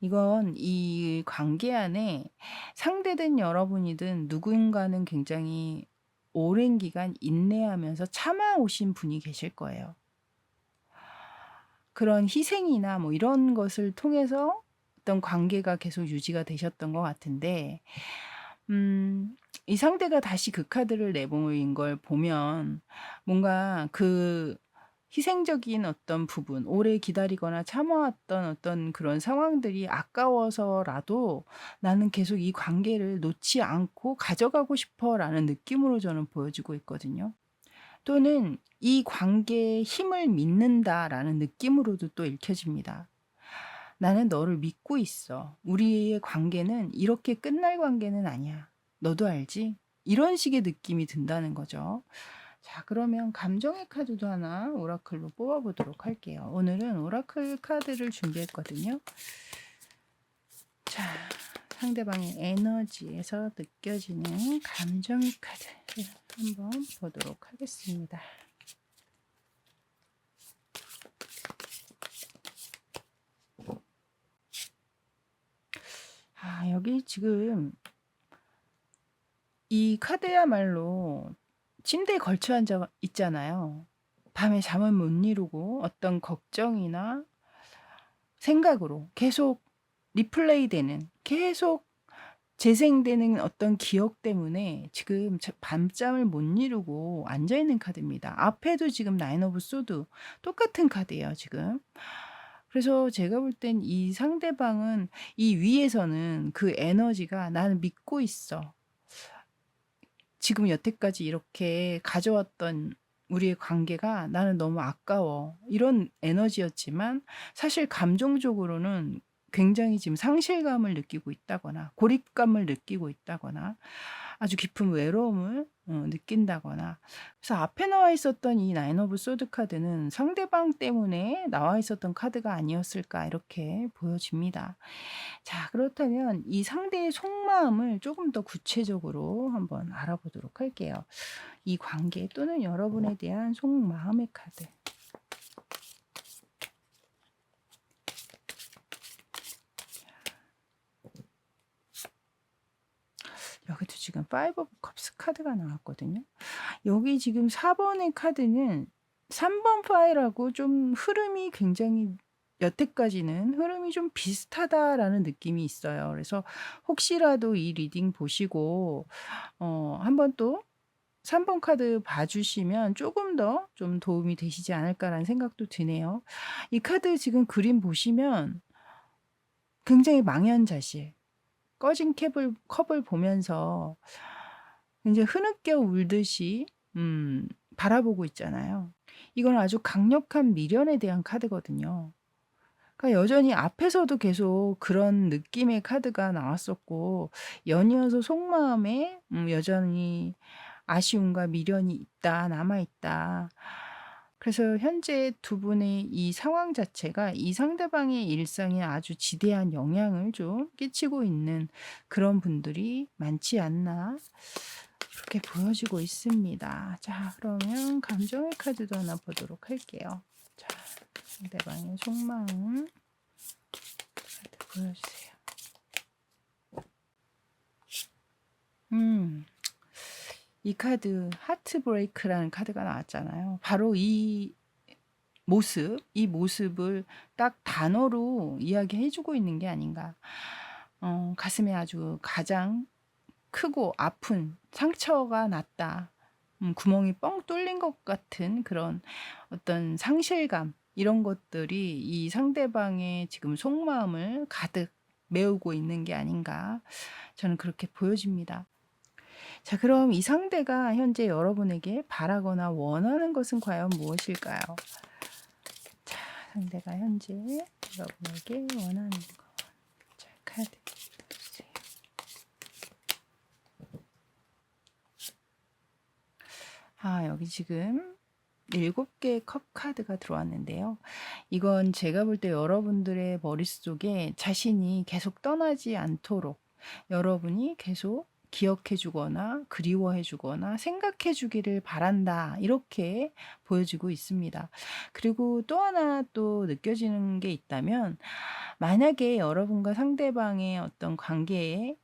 이건 이 관계 안에 상대든 여러분이든 누군가는 굉장히 오랜 기간 인내하면서 참아오신 분이 계실 거예요. 그런 희생이나 뭐 이런 것을 통해서 어떤 관계가 계속 유지가 되셨던 것 같은데, 이 상대가 다시 그 카드를 내보인 걸 보면 뭔가 그 희생적인 어떤 부분, 오래 기다리거나 참아왔던 어떤 그런 상황들이 아까워서라도 나는 계속 이 관계를 놓지 않고 가져가고 싶어라는 느낌으로 저는 보여지고 있거든요. 또는 이 관계의 힘을 믿는다라는 느낌으로도 또 읽혀집니다. 나는 너를 믿고 있어. 우리의 관계는 이렇게 끝날 관계는 아니야. 너도 알지? 이런 식의 느낌이 든다는 거죠. 자, 그러면 감정의 카드도 하나 오라클로 뽑아보도록 할게요. 오늘은 오라클 카드를 준비했거든요. 자, 상대방의 에너지에서 느껴지는 감정의 카드를 한번 보도록 하겠습니다. 여기 지금 이 카드야말로 침대에 걸쳐 앉아 있잖아요. 밤에 잠을 못 이루고 어떤 걱정이나 생각으로 계속 리플레이 되는, 계속 재생되는 어떤 기억 때문에 지금 밤잠을 못 이루고 앉아있는 카드입니다. 앞에도 지금 나인 오브 소드 똑같은 카드예요, 지금. 그래서 제가 볼 땐 이 상대방은 이 위에서는 그 에너지가 나는 믿고 있어. 지금 여태까지 이렇게 가져왔던 우리의 관계가 나는 너무 아까워. 이런 에너지였지만 사실 감정적으로는 굉장히 지금 상실감을 느끼고 있다거나 고립감을 느끼고 있다거나 아주 깊은 외로움을 느낀다거나. 그래서 앞에 나와 있었던 이 나인 오브 소드 카드는 상대방 때문에 나와 있었던 카드가 아니었을까 이렇게 보여집니다. 자, 그렇다면 이 상대의 속마음을 조금 더 구체적으로 한번 알아보도록 할게요. 이 관계 또는 여러분에 대한 속마음의 카드. 여기도 지금 5 오브 컵스 카드가 나왔거든요. 여기 지금 4번의 카드는 3번 파일하고 좀 흐름이 굉장히 여태까지는 흐름이 좀 비슷하다라는 느낌이 있어요. 그래서 혹시라도 이 리딩 보시고 한번 또 3번 카드 봐주시면 조금 더 좀 도움이 되시지 않을까라는 생각도 드네요. 이 카드 지금 그림 보시면 굉장히 망연자실, 꺼진 컵을 보면서 굉장히 흐느껴 울듯이 바라보고 있잖아요. 이건 아주 강력한 미련에 대한 카드거든요. 그러니까 여전히 앞에서도 계속 그런 느낌의 카드가 나왔었고 연이어서 속마음에 여전히 아쉬움과 미련이 있다, 남아있다. 그래서 현재 두 분의 이 상황 자체가 이 상대방의 일상에 아주 지대한 영향을 좀 끼치고 있는 그런 분들이 많지 않나 그렇게 보여지고 있습니다. 자, 그러면 감정의 카드도 하나 보도록 할게요. 자, 상대방의 속마음 카드 보여주세요. 이 카드 하트 브레이크라는 카드가 나왔잖아요. 바로 이 모습을 딱 단어로 이야기해 주고 있는 게 아닌가. 가슴에 아주 가장 크고 아픈 상처가 났다. 구멍이 뻥 뚫린 것 같은 그런 어떤 상실감, 이런 것들이 이 상대방의 지금 속마음을 가득 메우고 있는 게 아닌가. 저는 그렇게 보여집니다. 자, 그럼 이 상대가 현재 여러분에게 바라거나 원하는 것은 과연 무엇일까요? 자, 상대가 현재 여러분에게 원하는 것. 자, 카드 주세요. 여기 지금 7개의 컵 카드가 들어왔는데요. 이건 제가 볼 때 여러분들의 머릿속에 자신이 계속 떠나지 않도록 여러분이 계속 기억해 주거나 그리워해 주거나 생각해 주기를 바란다, 이렇게 보여지고 있습니다. 그리고 또 하나 또 느껴지는 게 있다면, 만약에 여러분과 상대방의 어떤 관계에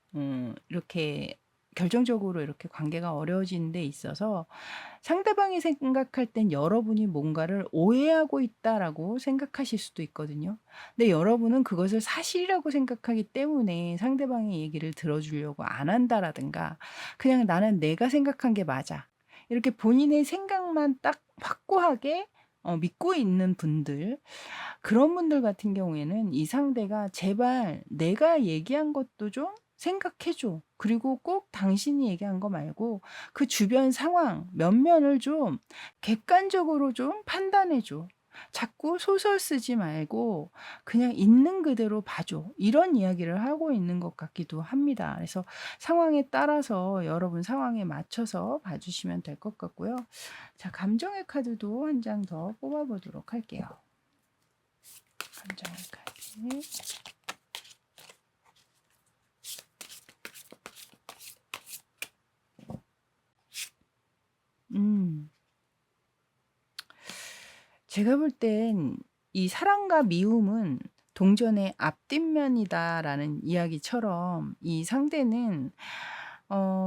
이렇게 결정적으로 이렇게 관계가 어려워지는 데 있어서 상대방이 생각할 땐 여러분이 뭔가를 오해하고 있다라고 생각하실 수도 있거든요. 근데 여러분은 그것을 사실이라고 생각하기 때문에 상대방의 얘기를 들어주려고 안 한다라든가, 그냥 나는 내가 생각한 게 맞아, 이렇게 본인의 생각만 딱 확고하게 믿고 있는 분들, 그런 분들 같은 경우에는 이 상대가 제발 내가 얘기한 것도 좀 생각해 줘. 그리고 꼭 당신이 얘기한 거 말고 그 주변 상황 면면을 좀 객관적으로 좀 판단해 줘. 자꾸 소설 쓰지 말고 그냥 있는 그대로 봐줘. 이런 이야기를 하고 있는 것 같기도 합니다. 그래서 상황에 따라서 여러분 상황에 맞춰서 봐주시면 될 것 같고요. 자, 감정의 카드도 한 장 더 뽑아보도록 할게요. 감정의 카드. 제가 볼 땐 이 사랑과 미움은 동전의 앞뒷면이다라는 이야기처럼 이 상대는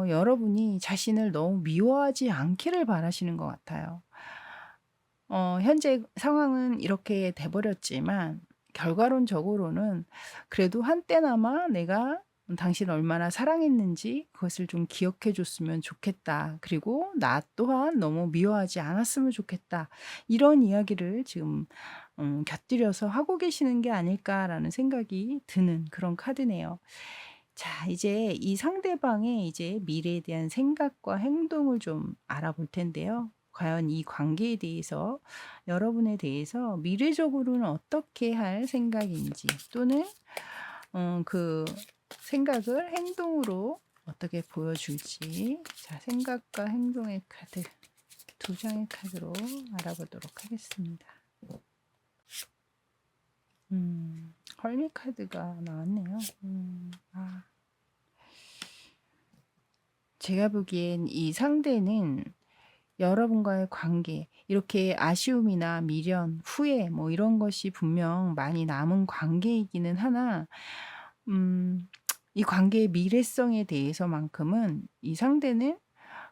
여러분이 자신을 너무 미워하지 않기를 바라시는 것 같아요. 현재 상황은 이렇게 돼 버렸지만 결과론적으로는 그래도 한때나마 내가 당신을 얼마나 사랑했는지 그것을 좀 기억해 줬으면 좋겠다. 그리고 나 또한 너무 미워하지 않았으면 좋겠다. 이런 이야기를 지금 곁들여서 하고 계시는 게 아닐까라는 생각이 드는 그런 카드네요. 자, 이제 이 상대방의 이제 미래에 대한 생각과 행동을 좀 알아볼 텐데요. 과연 이 관계에 대해서, 여러분에 대해서 미래적으로는 어떻게 할 생각인지, 또는 그 생각을 행동으로 어떻게 보여줄지. 자, 생각과 행동의 카드 2장의 카드로 알아보도록 하겠습니다. 헐미 카드가 나왔네요. 제가 보기엔 이 상대는 여러분과의 관계, 이렇게 아쉬움이나 미련, 후회 뭐 이런 것이 분명 많이 남은 관계이기는 하나, 이 관계의 미래성에 대해서만큼은 이 상대는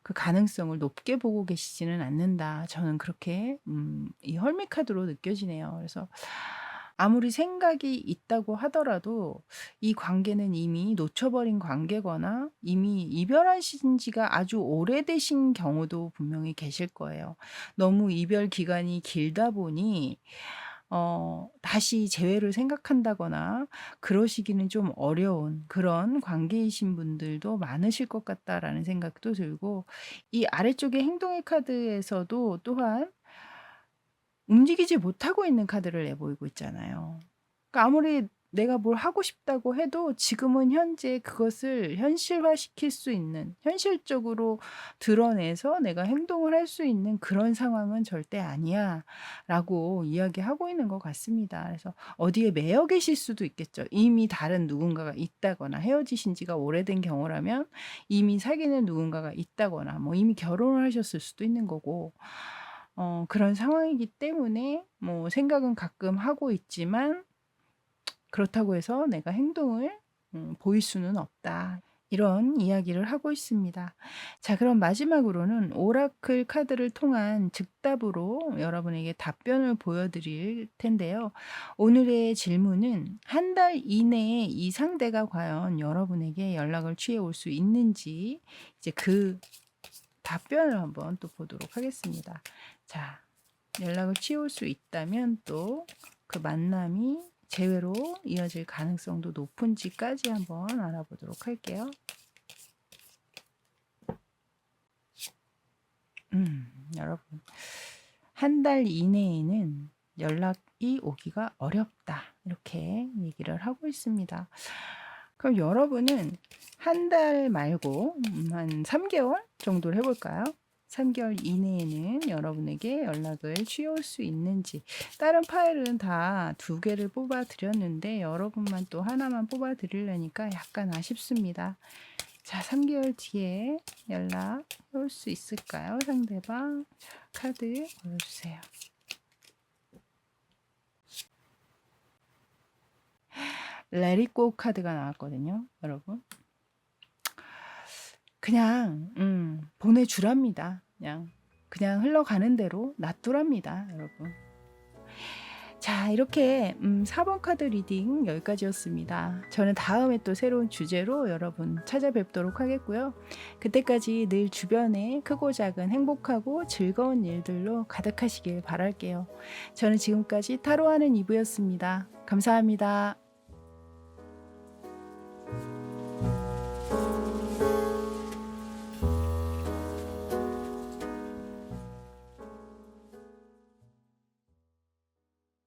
그 가능성을 높게 보고 계시지는 않는다. 저는 그렇게 이 헐미 카드로 느껴지네요. 그래서 아무리 생각이 있다고 하더라도 이 관계는 이미 놓쳐버린 관계거나 이미 이별하신 지가 아주 오래되신 경우도 분명히 계실 거예요. 너무 이별 기간이 길다 보니 다시 재회를 생각한다거나 그러시기는 좀 어려운 그런 관계이신 분들도 많으실 것 같다라는 생각도 들고, 이 아래쪽의 행동의 카드에서도 또한 움직이지 못하고 있는 카드를 내보이고 있잖아요. 그러니까 아무리 내가 뭘 하고 싶다고 해도 지금은 현재 그것을 현실화시킬 수 있는, 현실적으로 드러내서 내가 행동을 할 수 있는 그런 상황은 절대 아니야 라고 이야기하고 있는 것 같습니다. 그래서 어디에 매여 계실 수도 있겠죠. 이미 다른 누군가가 있다거나, 헤어지신 지가 오래된 경우라면 이미 사귀는 누군가가 있다거나, 뭐 이미 결혼을 하셨을 수도 있는 거고, 그런 상황이기 때문에 뭐 생각은 가끔 하고 있지만 그렇다고 해서 내가 행동을 보일 수는 없다. 이런 이야기를 하고 있습니다. 자, 그럼 마지막으로는 오라클 카드를 통한 즉답으로 여러분에게 답변을 보여드릴 텐데요. 오늘의 질문은 한 달 이내에 이 상대가 과연 여러분에게 연락을 취해 올 수 있는지 이제 그 답변을 한번 또 보도록 하겠습니다. 자, 연락을 취해올 수 있다면 또 그 만남이 재회로 이어질 가능성도 높은지까지 한번 알아보도록 할게요. 여러분, 한 달 이내에는 연락이 오기가 어렵다. 이렇게 얘기를 하고 있습니다. 그럼 여러분은 한 달 말고 한 3개월 정도를 해볼까요? 3개월 이내에는 여러분에게 연락을 취해올 수 있는지. 다른 파일은 다 2개를 뽑아 드렸는데 여러분만 또 하나만 뽑아 드리려니까 약간 아쉽습니다. 자, 3개월 뒤에 연락 올 수 있을까요? 상대방. 자, 카드 보여주세요. 레리꼬 카드가 나왔거든요, 여러분. 그냥 보내주랍니다. 그냥 흘러가는 대로 놔두랍니다, 여러분. 자, 이렇게 4번 카드 리딩 여기까지였습니다. 저는 다음에 또 새로운 주제로 여러분 찾아뵙도록 하겠고요. 그때까지 늘 주변에 크고 작은 행복하고 즐거운 일들로 가득하시길 바랄게요. 저는 지금까지 타로하는 이브였습니다. 감사합니다.